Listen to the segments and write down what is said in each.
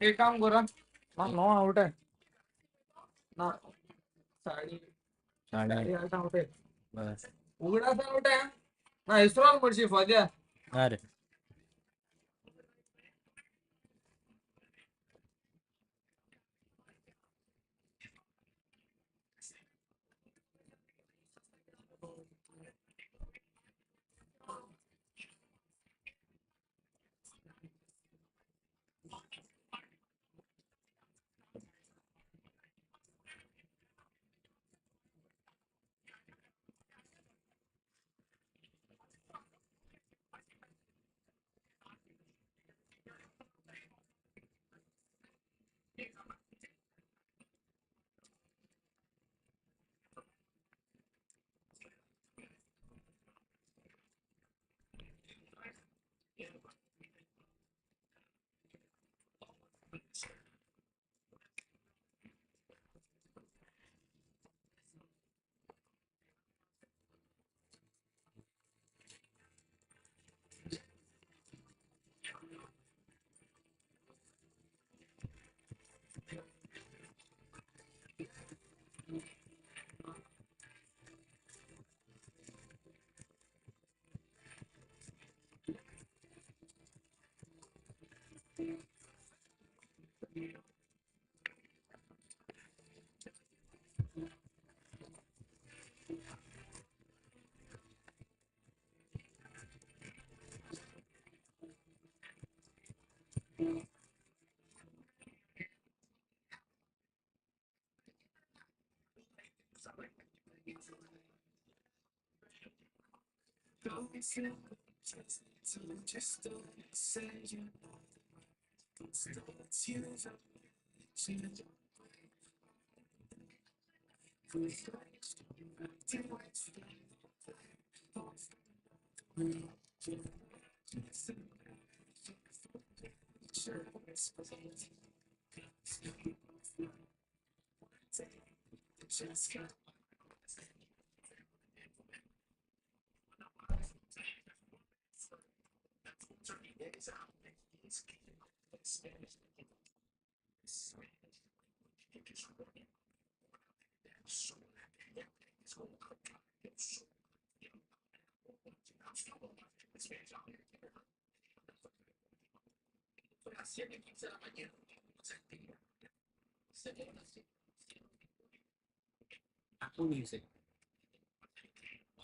एक काम करा ना नो आउट है ना साड़ी साड़ी आउट है बस उगड़ा सा आउट है ना इसरो पड़ची फाद्या अरे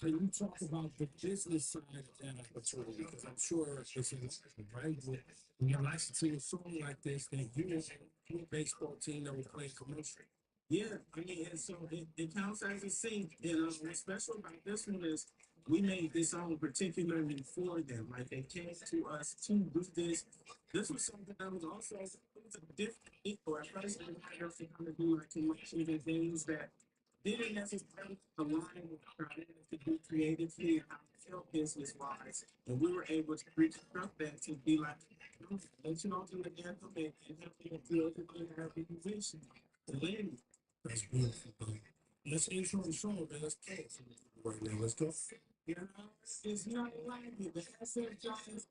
Can you talk about the business side of that opportunity? Because I'm sure it's important, right? When you're licensing a song like this, that you a baseball team that will play commercial. Yeah, I mean, and so it counts as a sync. And what's special about this one is we made this song particularly for them. Like they came to us to do this. This was something that was also it was a different for at first. We had us to kind of do like collections and things that didn't necessarily align with our identity to do creatively and how to feel business wise. And we were able to reconstruct that to be like, let you all do the anthem and help you feel that they have the musician. The lady. That's beautiful, bro. Let's intro the song, man. Let's play it right now. Let's go. You know, it's not like it. The SF job is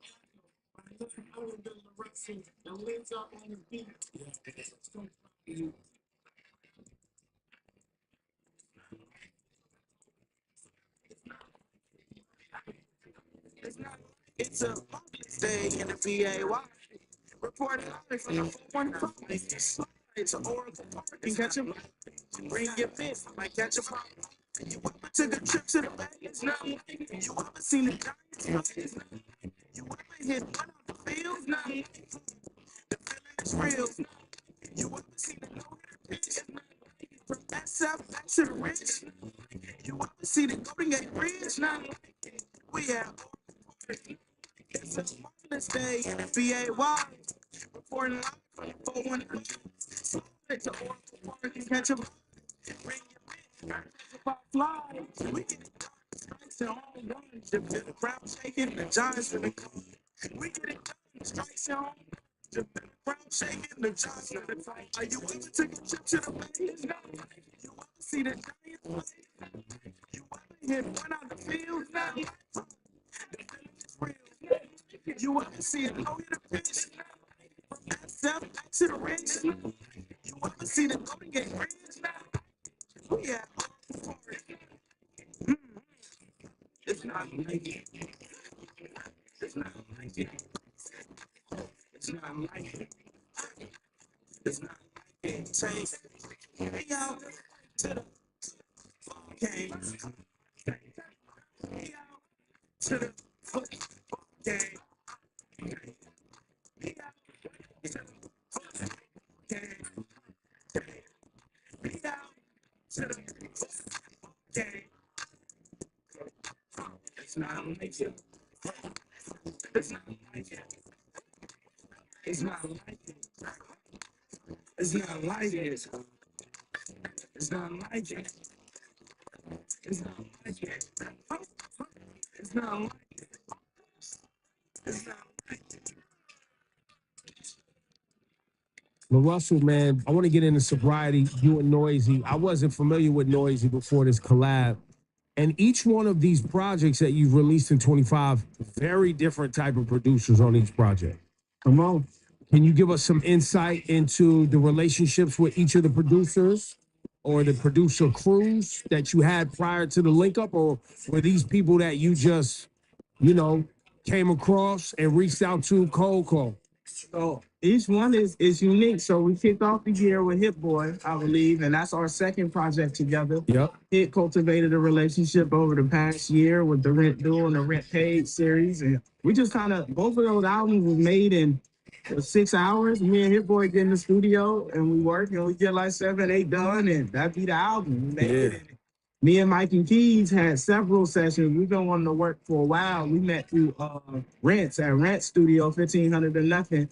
I look at all of the directions, the lids up on the beat. Yeah, let's go. It's a Father's Day in the VAY. Reporting live from the 415. It's an Oracle Park and catch a bring your fist. I might catch a pop. You ever took a trip to the bank? It's not like you ever seen the Giants? It's not like you ever hit one of the fields? Not like the feeling is real. You ever seen the no-hitter pitch? It's not like from SF back to the rich. You ever see the Golden Gate Bridge? Not like we have. It's a Father's Day in the VAY. Reporting live from the 415. It's an Oracle Park and catch a bring your fist. Fly. We get it done. Strikes and home runs. The crowd shaking. The Giants in the come. We get it done. Strikes and home runs. The crowd shaking. The Giants in the come. Are you ever took a trip to the Vegas? No. You ever see the Giants play? You ever hit one out the field? No. The feeling is real. You ever see it low in the pitch? Step back to the rings. You want to see the Golden Gate Bridge now? We at all party. It's not like it. It's not like it. It's not like it. It's not like it. Take me out to the game. Me out to the game. Me out to the game. Me out to the game. It's not like it. It's not like it. It's not like it. It's not like it. It's not like it. It's not like it. It's not like it. It's not like it. Well, Russell, man, I want to get into sobriety. You and Noisy. I wasn't familiar with Noisy before this collab. And each one of these projects that you've released in 25, very different type of producers on each project. Come on. Can you give us some insight into the relationships with each of the producers or the producer crews that you had prior to the link up? Or were these people that you just, came across and reached out to cold call? So each one is unique. So we kicked off the year with Hit Boy, I believe, and that's our second project together. Yep. Hit cultivated a relationship over the past year with the Rent Due and the Rent Paid series. And we just both of those albums were made in 6 hours. Me and Hit Boy get in the studio and we work and we get like 7, 8 done, and that'd be the album. We made it. Me and Mike and Keys had several sessions. We've been wanting to work for a while. We met through Rents at Rent Studio, 1500 to nothing.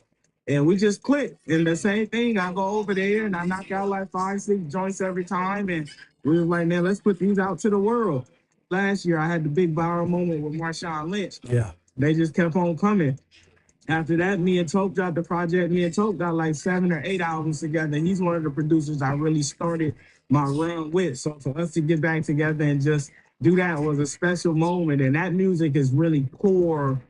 And we just clicked. And the same thing, I go over there and I knock out like 5, 6 joints every time. And we were like, man, let's put these out to the world. Last year, I had the big viral moment with Marshawn Lynch. Yeah. They just kept on coming. After that, me and Tope dropped the project. Me and Tope got like 7 or 8 albums together. He's one of the producers I really started my run with. So for us to get back together and just do that was a special moment. And that music is really core.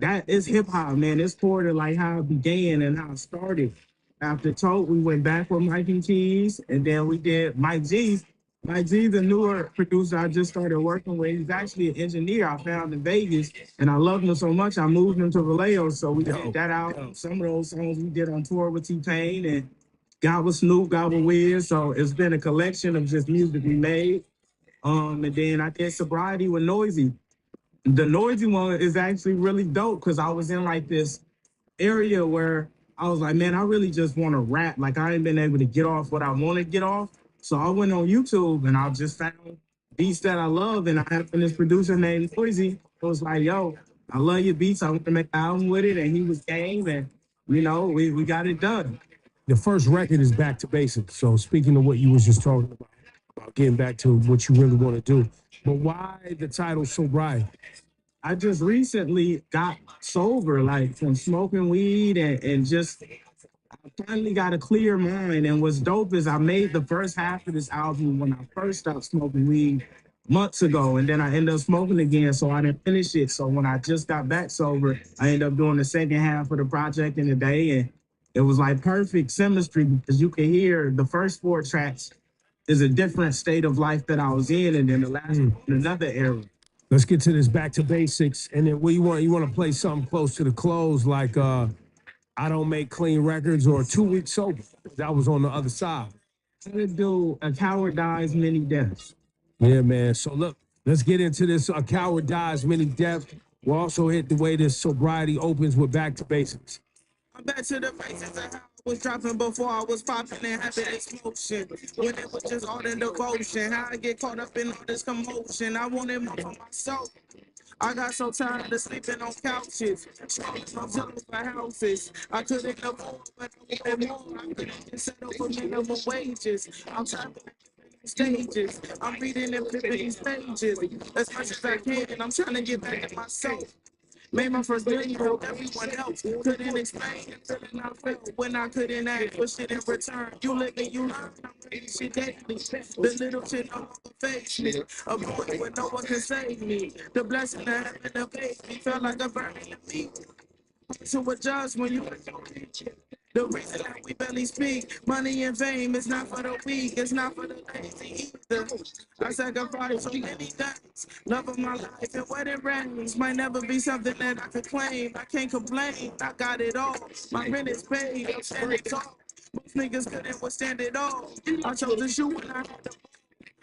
That is hip hop, man. It's core to like how it began and how it started. After Tote, we went back with Mike and Keys, and then we did Mike G. Mike G's a newer producer I just started working with. He's actually an engineer I found in Vegas, and I loved him so much I moved him to Vallejo. So we did that out. Some of those songs we did on tour with T-Pain and got with Snoop, got with Wiz. So it's been a collection of just music we made. And then I did Sobriety with Noisy. The Noisy one is actually really dope because I was in like this area where I was like, man, I really just want to rap. Like I ain't been able to get off what I want to get off. So I went on YouTube and I just found beats that I love. And I happened this producer named Noisy. It was like, yo, I love your beats. I want to make an album with it. And he was game. And, we got it done. The first record is Back to Basics. So speaking of what you was just talking about getting back to what you really want to do. But why the title Sobriety? I just recently got sober, like from smoking weed and just I finally got a clear mind. And what's dope is I made the first half of this album when I first stopped smoking weed months ago, and then I ended up smoking again, so I didn't finish it. So when I just got back sober, I ended up doing the second half of the project in a day, and it was like perfect chemistry because you can hear the first 4 tracks is a different state of life that I was in, and then the last one in another era. Let's get to this Back to Basics. And then what you want to play something close to the close, like I Don't Make Clean Records or 2 Weeks Sober. That was on the other side. I'm gonna do A Coward Dies Many Deaths. Yeah, man. So look, let's get into this A Coward Dies Many Deaths. We'll also hit the way this Sobriety opens with Back to Basics. I'm back to the basics of how I was dropping before I was popping and having explosion. When it was just all the devotion. How I get caught up in all this commotion. I wanted more for myself. I got so tired of sleeping on couches, scrolling on Zillow for houses. I couldn't afford, but I wanted more. I couldn't just settle for minimum wages. I'm trapping stages. I'm reading and flipping these pages as much as I can. I'm trying to get back to myself. Made my first million, everyone else couldn't explain the feeling I felt when I couldn't ask for shit in return. You live and you learn, I'm ready shit daily. The little shit no longer face me. A boy when no one can save me. The blessing of having a baby felt like a burning to me. To adjust when you The reason that we barely speak, money and fame is not for the weak, it's not for the lazy either. I sacrifice so many things, love of my life and wedding rings might never be something that I could claim. I can't complain, I got it all. My rent is paid, I'm standing tall. Most niggas couldn't withstand it all. I chose to shoot when I had the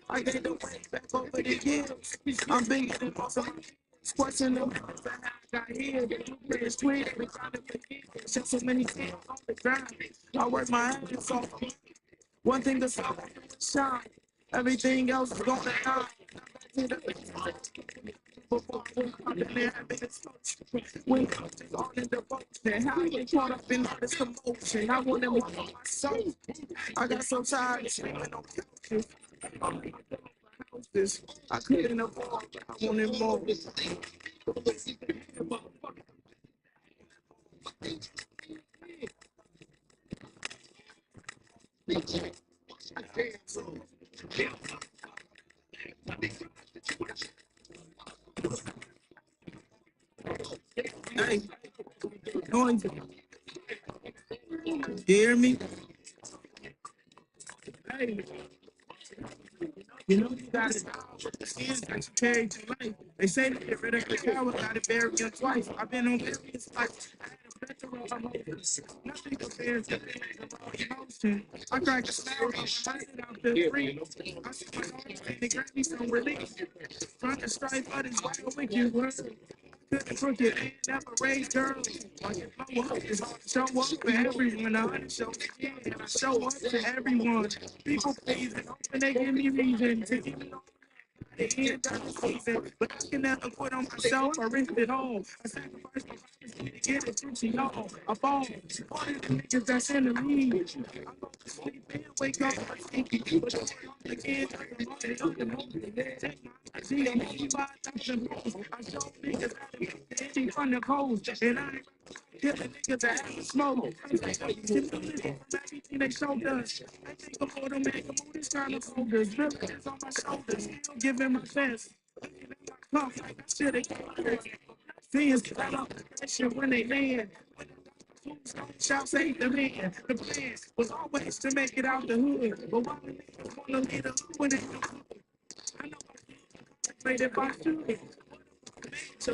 I gave the weight back over the years. I'm bigger than most of my kids. Question the methods of how I got here. The blueprint is clear. We trying to forget. Shed so many tears on the ground. I work my ass off. One thing that's all shine. Everything else is gonna die. Before I went out in there, I've been exposed. When coaches all in devotion, how I get caught up in all this commotion. I want them all on my soul. I got so tired of sleeping on couches. I couldn't afford, but I wanted more. Hey, noise. You hear me? Hey, you know you got it. The sins that you carry to life. They say to get rid of the coward, gotta bury him twice. I've been on various lives. I had a plethora of emotions. Nothing compares to feelings of all emotion. I cracked a smile and I it out the free. I see my arms and they grant me some relief. Trying to strive for this wild wicked world. Couldn't crooked and never raised girls. On your blow up, it's hard to show up for everyone. I show again and I show up to everyone. People please and hoping they give me reason to give it all. The end of the season, but I can never quit on myself. I risked it all. I sacrificed my privacy to get attention. Y'all, I fall. One of the niggas that's in the lead. I go to sleep and wake up stinky. But again, I'm the moment. Take my see, I'm 85,000 pounds. I show niggas how to get the ending from the coast. And I ain't killing niggas that have to smoke. I'm like, oh, you can do this from everything they showed us. I think I'm for the man, come on, this kind of focus. Villages on my shoulders, still giving my best. Looking at my cuff like I should have kept it. Fans cut off the pressure when they land. Shouts ain't the man. The plan was always to make it out the hood. But why the niggas wanna lead the hood when they do? I know I played it by shoot. So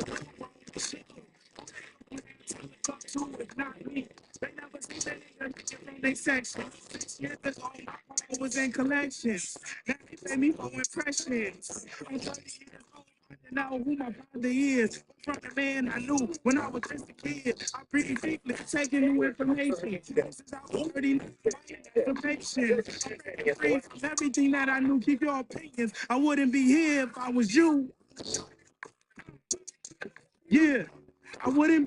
talk to it, not me. They never see that nigga from their section. 6 years ago, my phone was in collections. Now they pay me for impressions. I'm 30 years old. I know who my father is. From the man I knew when I was just a kid. I breathe deeply, taking new information. Since I was 30, information. I'm ready to free from everything that I knew. Keep your opinions. I wouldn't be here if I was you. Yeah, I wouldn't.